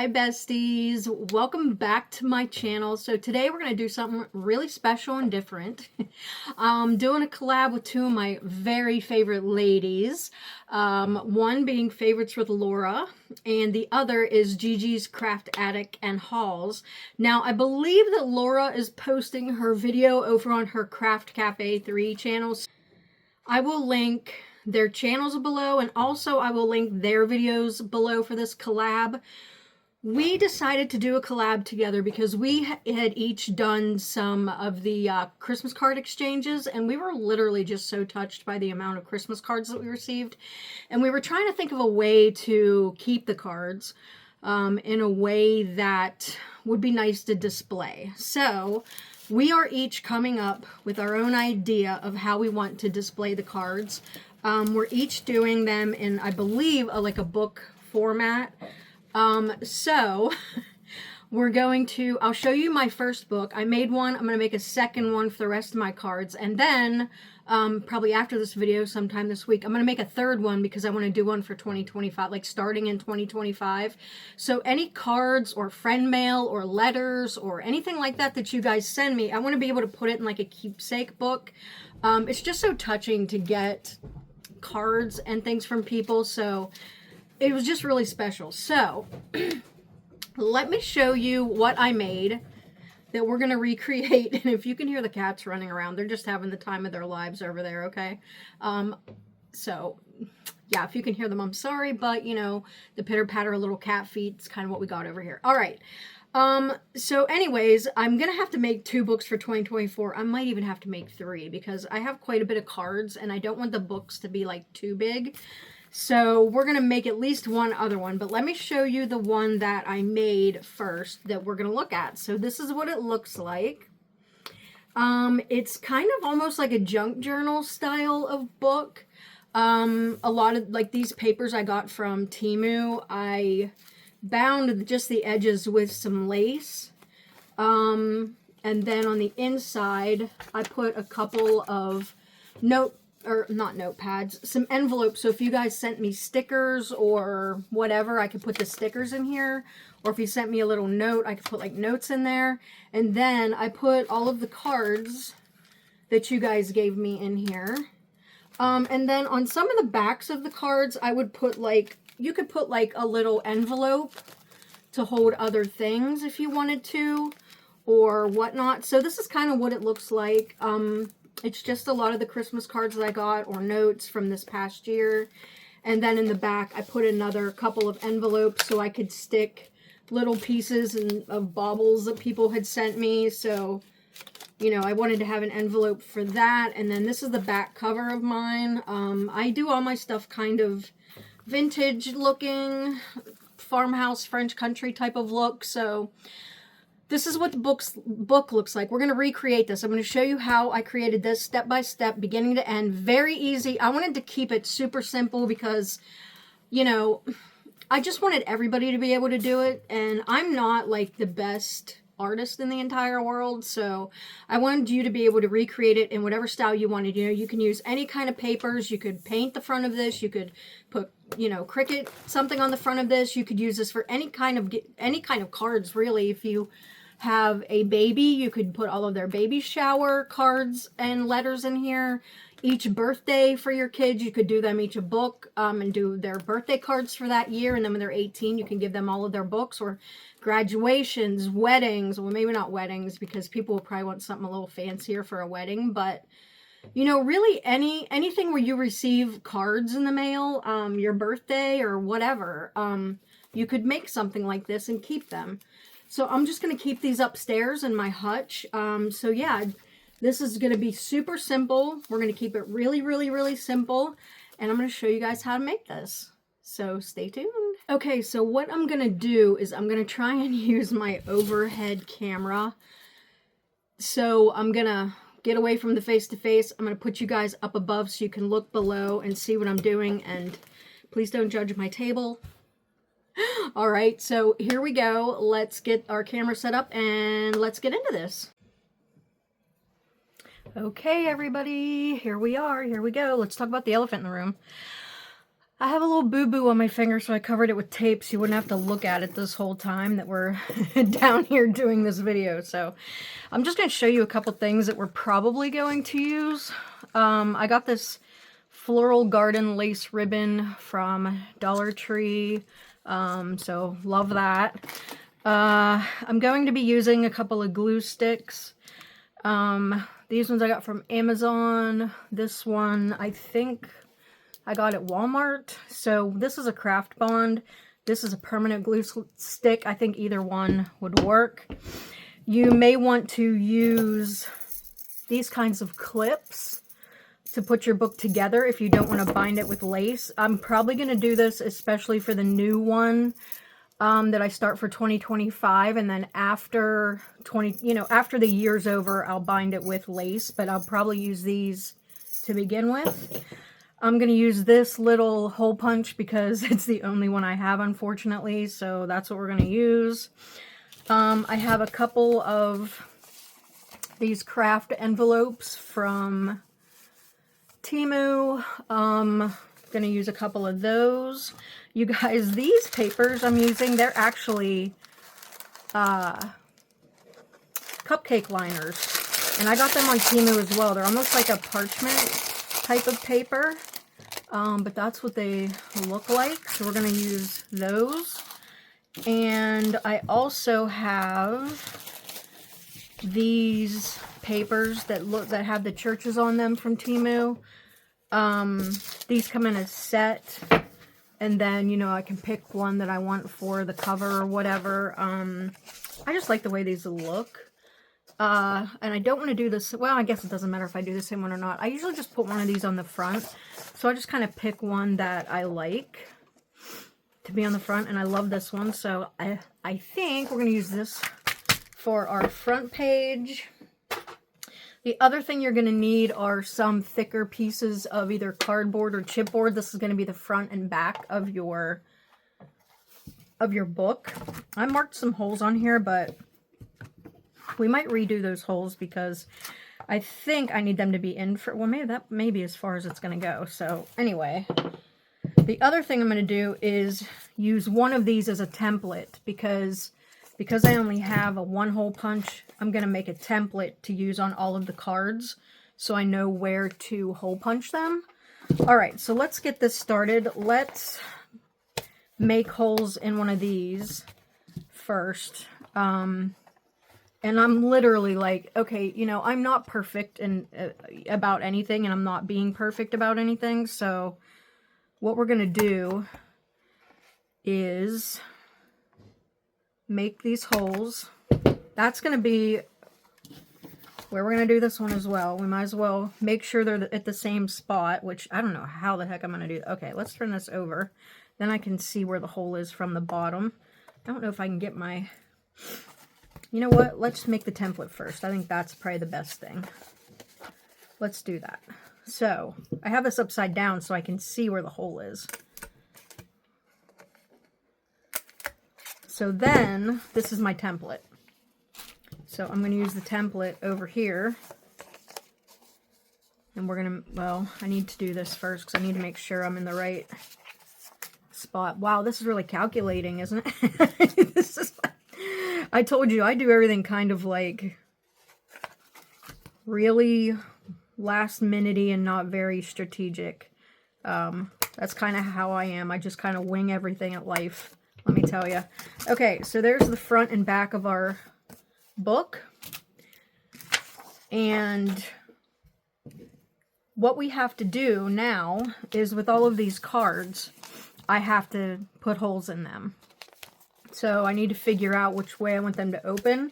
Hi besties, welcome back to my channel. So today we're going to do something really special and different. I'm doing a collab with two of my very favorite ladies. One being Favorites with Laura and the other is Gigi's Craft Attic and Hauls. Now I believe that Laura is posting her video over on her Craft Cafe 3 channel. I will link their channels below, and also I will link their videos below for this collab. We decided to do a collab together because we had each done some of the Christmas card exchanges, and we were literally just so touched by the amount of Christmas cards that we received. And we were trying to think of a way to keep the cards in a way that would be nice to display. So we are each coming up with our own idea of how we want to display the cards. We're each doing them in, I believe, like a book format. So we're going to, I'll show you my first book. I made one. I'm going to make a second one for the rest of my cards. And then, probably after this video, sometime this week, I'm going to make a third one because I want to do one for 2025, like starting in 2025. So any cards or friend mail or letters or anything like that that you guys send me, I want to be able to put it in like a keepsake book. It's just so touching to get cards and things from people. So it was just really special. So let me show you what I made that we're going to recreate. And if you can hear the cats running around, they're just having the time of their lives over there, okay? So yeah, if you can hear them, I'm sorry, but you know, the pitter patter little cat feet is kind of what we got over here. All right. So anyways, I'm going to have to make 2 books for 2024. I might even have to make 3 because I have quite a bit of cards and I don't want the books to be like too big. So we're going to make at least one other one, but let me show you the one that I made first that we're going to look at. So this is what it looks like. It's kind of almost like a junk journal style of book. A lot of like these papers I got from Temu, I bound just the edges with some lace. And then on the inside, I put a couple of not notepads, some envelopes. So if you guys sent me stickers or whatever, I could put the stickers in here. Or if you sent me a little note, I could put like notes in there. And then I put all of the cards that you guys gave me in here. And then on some of the backs of the cards, I would put like, you could put like a little envelope to hold other things if you wanted to or whatnot. So this is kind of what it looks like. It's just a lot of the Christmas cards that I got or notes from this past year. And then in the back, I put another couple of envelopes so I could stick little pieces of baubles that people had sent me. So, you know, I wanted to have an envelope for that. And then this is the back cover of mine. I do all my stuff kind of vintage looking, farmhouse, French country type of look. So this is what the book looks like. We're going to recreate this. I'm going to show you how I created this step by step, beginning to end. Very easy. I wanted to keep it super simple because, you know, I just wanted everybody to be able to do it. And I'm not like the best artist in the entire world. So I wanted you to be able to recreate it in whatever style you wanted. You know, you can use any kind of papers. You could paint the front of this. You could put, you know, Cricut something on the front of this. You could use this for any kind of cards, really. If you have a baby, you could put all of their baby shower cards and letters in here. Each birthday for your kids, you could do them each a book and do their birthday cards for that year. And then when they're 18, you can give them all of their books. Or graduations, weddings. Well, maybe not weddings because people will probably want something a little fancier for a wedding. But, you know, really anything where you receive cards in the mail, your birthday or whatever, you could make something like this and keep them. So I'm just going to keep these upstairs in my hutch. So yeah, this is going to be super simple. We're going to keep it really, really, really simple. And I'm going to show you guys how to make this. So stay tuned. Okay, so what I'm going to do is I'm going to try and use my overhead camera. So I'm going to get away from the face-to-face. I'm going to put you guys up above so you can look below and see what I'm doing. And please don't judge my table. All right, so here we go. Let's get our camera set up and let's get into this. Okay, everybody, here we are. Here we go. Let's talk about the elephant in the room. I have a little boo-boo on my finger, so I covered it with tape so you wouldn't have to look at it this whole time that we're down here doing this video. So I'm just going to show you a couple things that we're probably going to use. I got this floral garden lace ribbon from Dollar Tree, so love that. I'm going to be using a couple of glue sticks. These ones I got from Amazon. This one I think I got at Walmart. So this is a craft bond. This is a permanent glue stick. I think either one would work. You may want to use these kinds of clips to put your book together if you don't want to bind it with lace. I'm probably going to do this especially for the new one that I start for 2025, and then after after the year's over, I'll bind it with lace, but I'll probably use these to begin with. I'm going to use this little hole punch because it's the only one I have, unfortunately, so that's what we're going to use. I have a couple of these craft envelopes from Temu. Going to use a couple of those. You guys, these papers I'm using, they're actually cupcake liners, and I got them on Temu as well. They're almost like a parchment type of paper, but that's what they look like, so we're going to use those. And I also have these papers that have the churches on them from Temu. These come in a set, and then I can pick one that I want for the cover or whatever. I just like the way these look. And I don't want to do this, well, I guess it doesn't matter if I do the same one or not. I usually just put one of these on the front, so I just kind of pick one that I like to be on the front, and I love this one, so I think we're going to use this for our front page. The other thing you're going to need are some thicker pieces of either cardboard or chipboard. This is going to be the front and back of your book. I marked some holes on here, but we might redo those holes because I think I need them to be in for, well, maybe that may be as far as it's going to go. So anyway, the other thing I'm going to do is use one of these as a template because I only have a one hole punch. I'm going to make a template to use on all of the cards so I know where to hole punch them. All right, so let's get this started. Let's make holes in one of these first. And I'm literally like, okay, I'm not perfect about anything, and I'm not being perfect about anything. So what we're going to do is make these holes. That's going to be where we're going to do this one as well. We might as well make sure they're at the same spot, which I don't know how the heck I'm going to do. Okay, let's turn this over. Then I can see where the hole is from the bottom. I don't know if I can get my... You know what? Let's make the template first. I think that's probably the best thing. Let's do that. So, I have this upside down so I can see where the hole is. So then, this is my template. So I'm going to use the template over here. And we're going to, well, I need to do this first because I need to make sure I'm in the right spot. Wow, this is really calculating, isn't it? This is... I told you, I do everything kind of like really last minute-y and not very strategic. That's kind of how I am. I just kind of wing everything at life, let me tell you. Okay, so there's the front and back of our book. And what we have to do now is with all of these cards, I have to put holes in them. So I need to figure out which way I want them to open.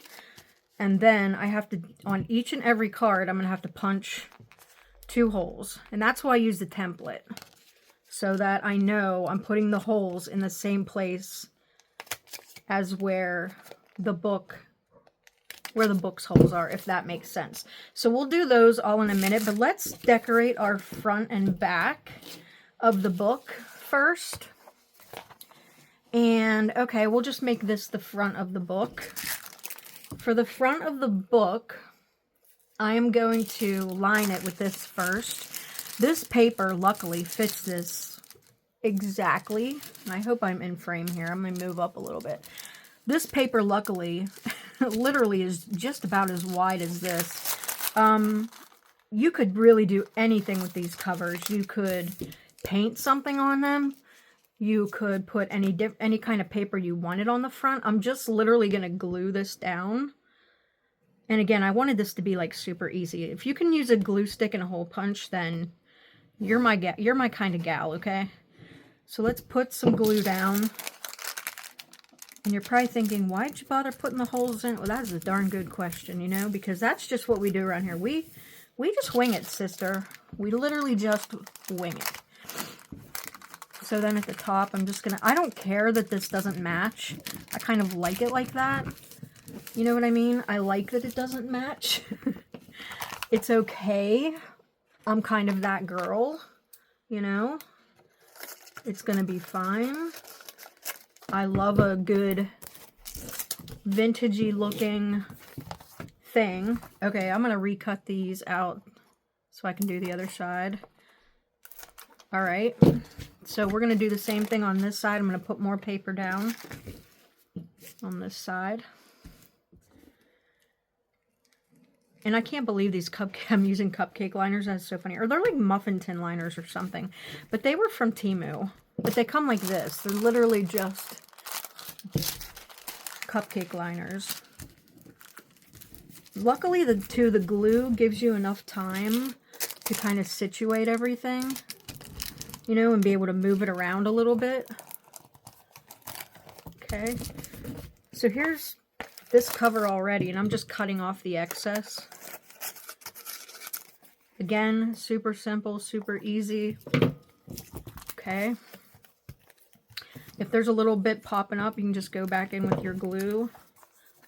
And then I have to, on each and every card, I'm going to have to punch 2 holes. And that's why I use the template. So that I know I'm putting the holes in the same place as where the book's holes are, if that makes sense. So we'll do those all in a minute, but let's decorate our front and back of the book first. And, okay, we'll just make this the front of the book. For the front of the book, I am going to line it with this first. This paper, luckily, fits this exactly. And I hope I'm in frame here. I'm going to move up a little bit. This paper, luckily, literally is just about as wide as this. You could really do anything with these covers. You could paint something on them. You could put any kind of paper you wanted on the front. I'm just literally going to glue this down. And again, I wanted this to be like super easy. If you can use a glue stick and a hole punch, then you're my kind of gal, okay? So let's put some glue down. And you're probably thinking, why'd you bother putting the holes in? Well, that's a darn good question, you know, because that's just what we do around here. We just wing it, sister. We literally just wing it. So then at the top, I'm just gonna, I don't care that this doesn't match. I kind of like it like that. You know what I mean? I like that it doesn't match. It's okay. I'm kind of that girl, you know? It's gonna be fine. I love a good vintagey looking thing. Okay, I'm gonna recut these out so I can do the other side. All right. So we're going to do the same thing on this side. I'm going to put more paper down on this side. And I can't believe these I'm using cupcake liners. That's so funny. Or they're like muffin tin liners or something. But they were from Temu. But they come like this. They're literally just cupcake liners. Luckily, the glue gives you enough time to kind of situate everything. You know, and be able to move it around a little bit. Okay. So here's this cover already, and I'm just cutting off the excess. Again, super simple, super easy. Okay. If there's a little bit popping up, you can just go back in with your glue.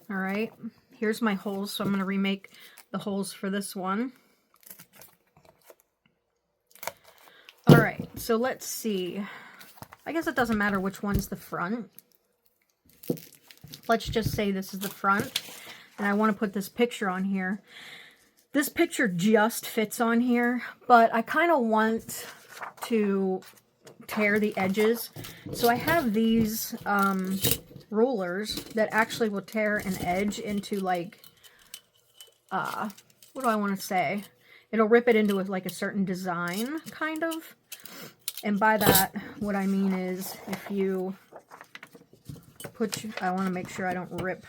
All right. Here's my holes, so I'm going to remake the holes for this one. All right, so let's see. I guess it doesn't matter which one's the front. Let's just say this is the front, and I want to put this picture on here. This picture just fits on here, but I kind of want to tear the edges. So I have these rulers that actually will tear an edge into like, what do I want to say? It'll rip it into like a certain design, kind of. And by that, what I mean is if you I want to make sure I don't rip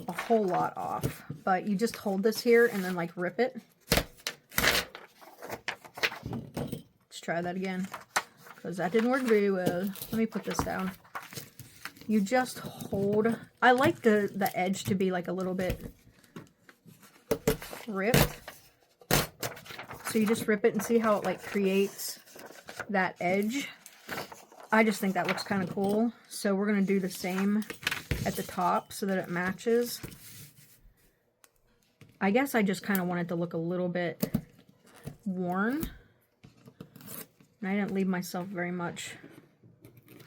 a whole lot off. But you just hold this here and then like rip it. Let's try that again, because that didn't work very well. Let me put this down. You just hold. I like the edge to be like a little bit ripped. So you just rip it and see how it like creates that edge. I just think that looks kind of cool. So we're going to do the same at the top so that it matches. I guess I just kind of want it to look a little bit worn. And I didn't leave myself very much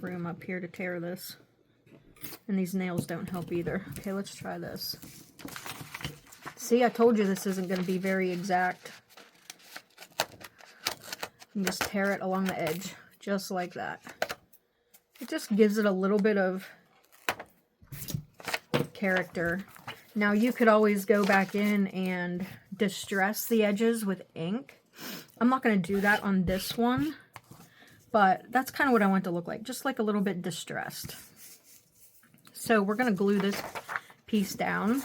room up here to tear this. And these nails don't help either. Okay, let's try this. See, I told you this isn't going to be very exact. And just tear it along the edge, just like that. It just gives it a little bit of character. Now you could always go back in and distress the edges with ink. I'm not going to do that on this one, but that's kind of what I want it to look like, just like a little bit distressed. So we're going to glue this piece down.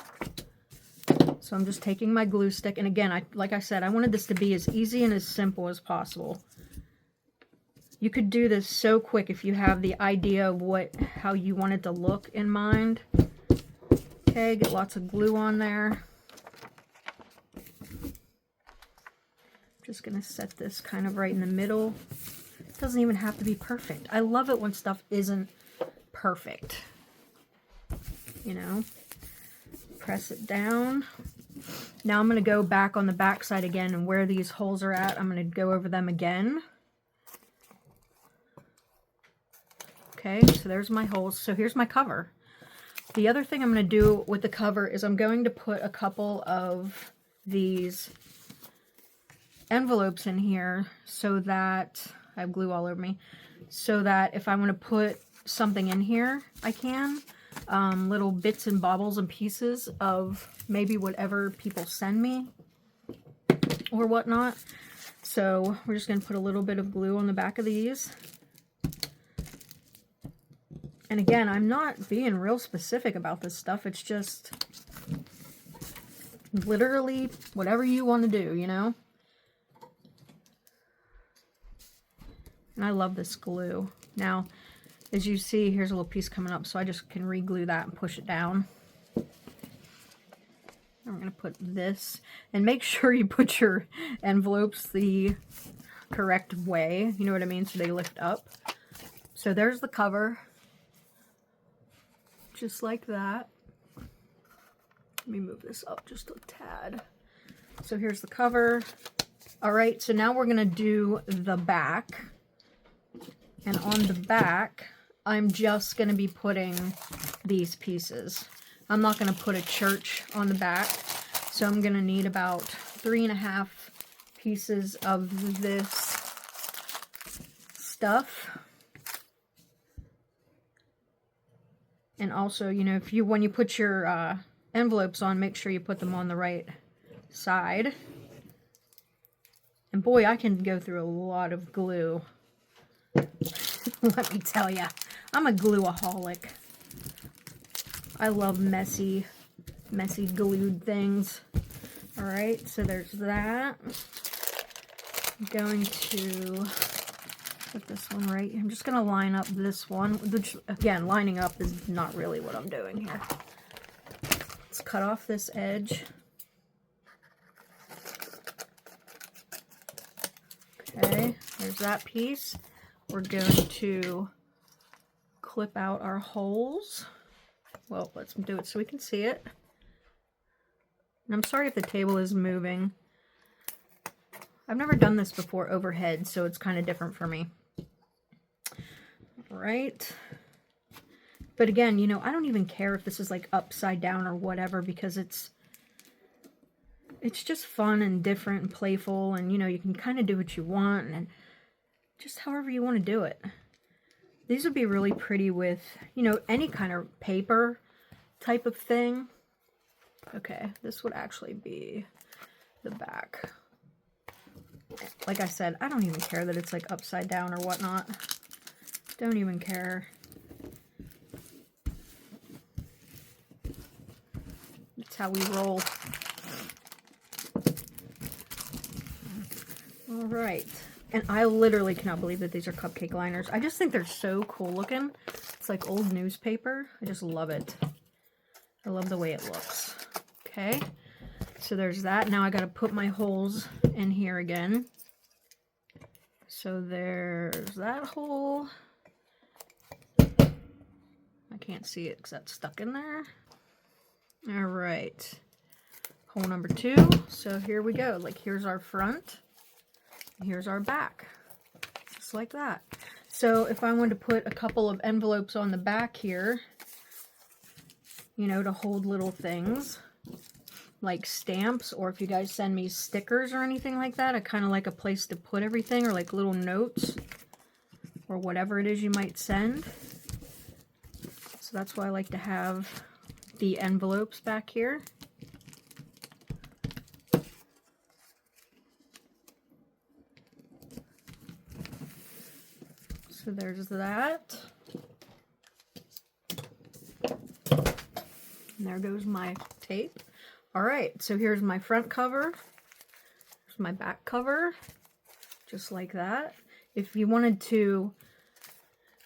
So I'm just taking my glue stick, and again, like I said, I wanted this to be as easy and as simple as possible. You could do this so quick if you have the idea of how you want it to look in mind. Okay, get lots of glue on there. Just gonna set this kind of right in the middle. It doesn't even have to be perfect. I love it when stuff isn't perfect. You know? Press it down. Now I'm going to go back on the back side again, and where these holes are at, I'm going to go over them again. Okay, so there's my holes. So here's my cover. The other thing I'm going to do with the cover is I'm going to put a couple of these envelopes in here so that I have glue all over me, so that if I want to put something in here, I can. Little bits and bobbles and pieces of maybe whatever people send me or whatnot. So we're just going to put a little bit of glue on the back of these. And again, I'm not being real specific about this stuff. It's just literally whatever you want to do, you know? And I love this glue. Now, as you see, here's a little piece coming up, so I just can re-glue that and push it down. I'm going to put this, and make sure you put your envelopes the correct way, you know what I mean, so they lift up. So there's the cover, just like that. Let me move this up just a tad. So here's the cover. All right, so now we're going to do the back. And on the back, I'm just going to be putting these pieces. I'm not going to put a church on the back, so I'm going to need about 3.5 pieces of this stuff. And also, you know, when you put your envelopes on, make sure you put them on the right side. And boy, I can go through a lot of glue. Let me tell ya, I'm a glueaholic. I love messy glued things. All right, so there's that. I'm going to put this one right. I'm just going to line up this one, which, again, lining up is not really what I'm doing here. Let's cut off this edge. Okay, there's that piece. We're going to clip out our holes. Well, let's do it so we can see it. And I'm sorry if the table is moving. I've never done this before overhead, so it's kind of different for me. All right. But again, you know, I don't even care if this is like upside down or whatever, because it's just fun and different and playful, and you know, you can kind of do what you want and just however you want to do it. These would be really pretty with, you know, any kind of paper type of thing. Okay, this would actually be the back. Like I said, I don't even care that it's like upside down or whatnot. Don't even care. That's how we roll. All right. And I literally cannot believe that these are cupcake liners. I just think they're so cool looking. It's like old newspaper. I just love it. I love the way it looks. Okay, so there's that. Now I got to put my holes in here again. So there's that hole. I can't see it because that's stuck in there. All right, hole number 2. So here we go. Like, here's our front. Here's our back, just like that. So if I wanted to put a couple of envelopes on the back here, you know, to hold little things like stamps, or if you guys send me stickers or anything like that, I kind of like a place to put everything, or like little notes or whatever it is you might send. So that's why I like to have the envelopes back here. So there's that. And there goes my tape. All right, so here's my front cover. Here's my back cover, just like that. If you wanted to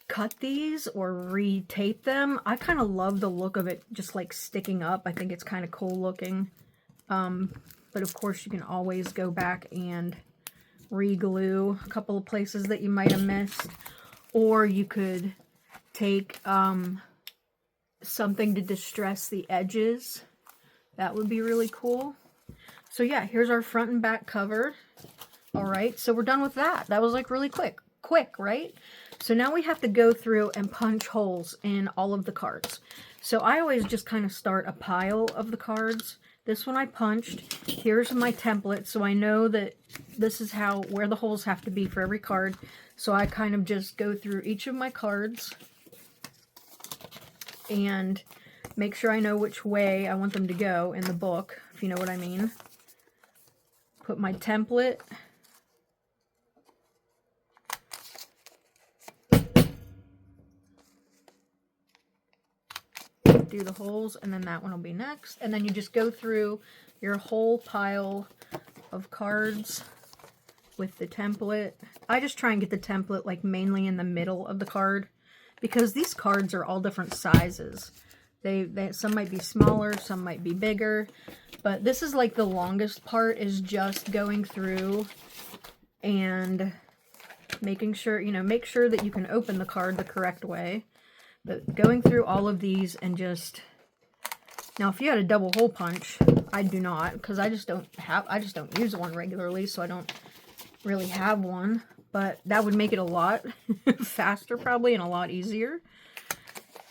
cut these or re-tape them, I kind of love the look of it just like sticking up. I think it's kind of cool looking. But of course you can always go back and re-glue a couple of places that you might have missed. Or you could take something to distress the edges. That would be really cool. So yeah, here's our front and back cover. All right, so we're done with that. That was like really quick, right? So now we have to go through and punch holes in all of the cards. So I always just kind of start a pile of the cards This one I punched. Here's my template, so I know that this is where the holes have to be for every card. So I kind of just go through each of my cards and make sure I know which way I want them to go in the book, if you know what I mean. Put my template. Do the holes, and then that one will be next. And then you just go through your whole pile of cards with the template. I just try and get the template like mainly in the middle of the card, because these cards are all different sizes. Some might be smaller, some might be bigger, but this is like the longest part, is just going through and making sure, make sure that you can open the card the correct way. But going through all of these and just, now if you had a double hole punch, I do not, because I just don't use one regularly, so I don't really have one, but that would make it a lot faster probably and a lot easier.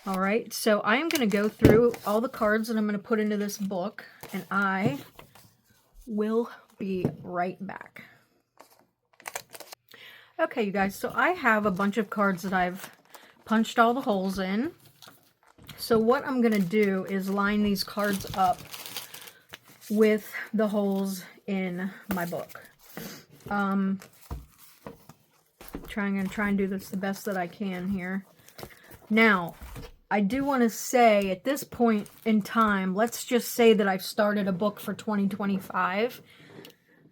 All right, so I am going to go through all the cards that I'm going to put into this book, and I will be right back. Okay, you guys, so I have a bunch of cards that I've punched all the holes in. So what I'm going to do is line these cards up with the holes in my book. I'm going to try and do this the best that I can here. Now, I do want to say at this point in time, let's just say that I've started a book for 2025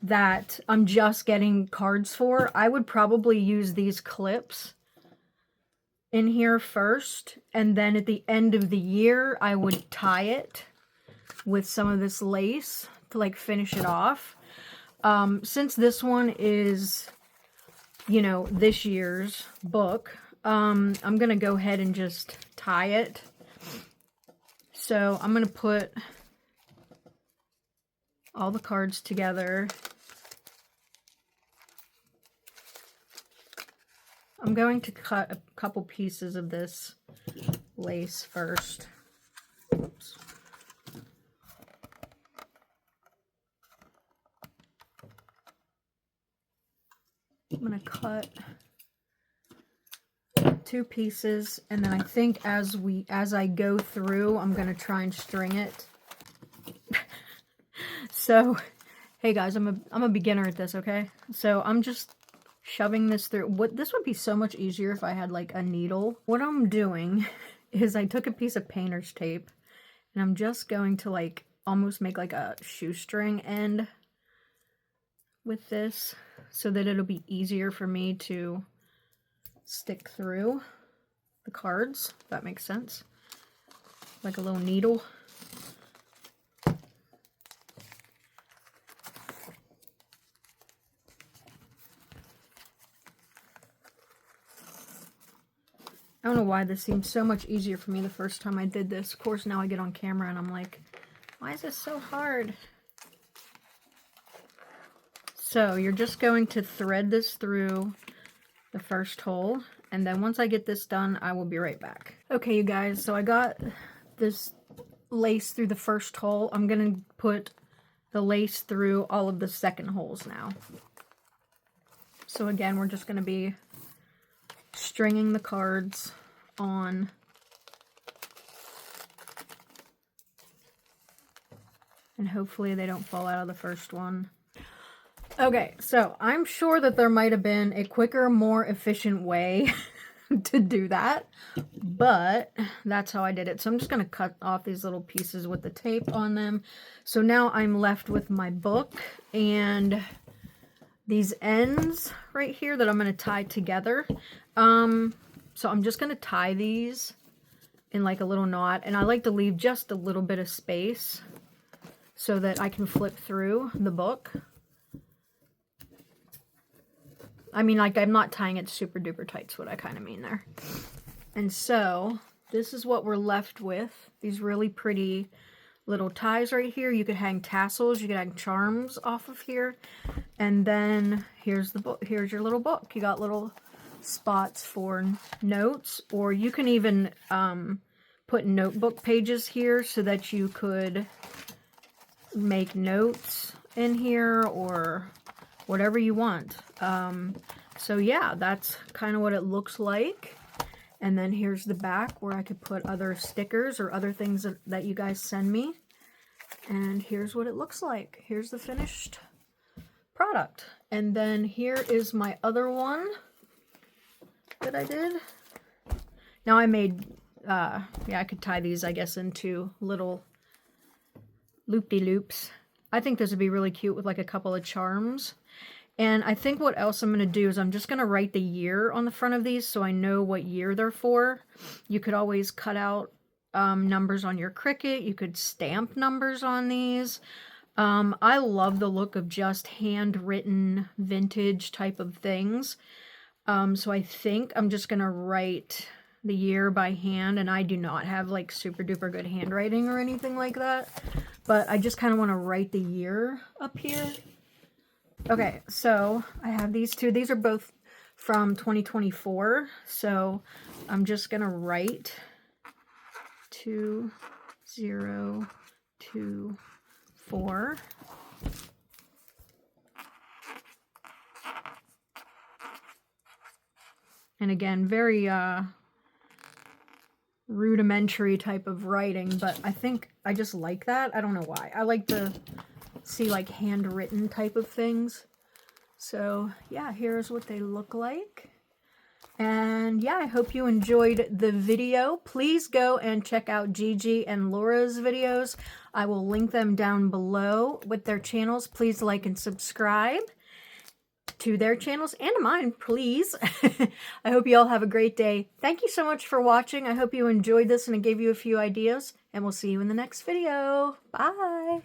that I'm just getting cards for. I would probably use these clips in here first, and then at the end of the year, I would tie it with some of this lace to like finish it off. Since this one is, this year's book, I'm going to go ahead and just tie it. So I'm going to put all the cards together. I'm going to cut a couple pieces of this lace first. Oops. I'm going to cut 2 pieces, and then I think as I go through, I'm going to try and string it. So, hey guys, I'm a beginner at this, okay? So I'm just shoving this through. This would be so much easier if I had like a needle. What I'm doing is I took a piece of painter's tape, and I'm just going to like almost make like a shoestring end with this, so that it'll be easier for me to stick through the cards, if that makes sense. Like a little needle. I don't know why this seemed so much easier for me the first time I did this. Of course, now I get on camera and I'm like, why is this so hard? So you're just going to thread this through the first hole, and then once I get this done, I will be right back. Okay, you guys, so I got this lace through the first hole. I'm going to put the lace through all of the second holes now. So again, we're just going to be stringing the cards on. And hopefully they don't fall out of the first one. Okay, so I'm sure that there might have been a quicker, more efficient way to do that, but that's how I did it. So I'm just going to cut off these little pieces with the tape on them. So now I'm left with my book and these ends right here that I'm going to tie together. So I'm just going to tie these in like a little knot, and I like to leave just a little bit of space so that I can flip through the book. I mean, like, I'm not tying it super duper tight, is what I kind of mean there. And so this is what we're left with. These really pretty little ties right here. You could hang tassels, you could hang charms off of here. And then here's the book. Here's your little book. You got little spots for notes, or you can even put notebook pages here so that you could make notes in here or whatever you want. So yeah, that's kind of what it looks like. And then here's the back where I could put other stickers or other things that you guys send me. And here's what it looks like. Here's the finished product. And then here is my other one that I did. Now I made, yeah, I could tie these, I guess, into little loop-de-loops. I think this would be really cute with like a couple of charms. And I think what else I'm going to do is I'm just going to write the year on the front of these so I know what year they're for. You could always cut out numbers on your Cricut. You could stamp numbers on these. I love the look of just handwritten vintage type of things. So I think I'm just going to write the year by hand, and I do not have like super duper good handwriting or anything like that. But I just kind of want to write the year up here. Okay, so I have these two. These are both from 2024. So I'm just going to write 2024. And again, very rudimentary type of writing, but I think I just like that. I don't know why. I like to see like handwritten type of things. So yeah, here's what they look like. And yeah, I hope you enjoyed the video. Please go and check out Gigi and Laura's videos. I will link them down below with their channels. Please like and subscribe to their channels and to mine, please. I hope you all have a great day. Thank you so much for watching. I hope you enjoyed this and it gave you a few ideas, and we'll see you in the next video. Bye.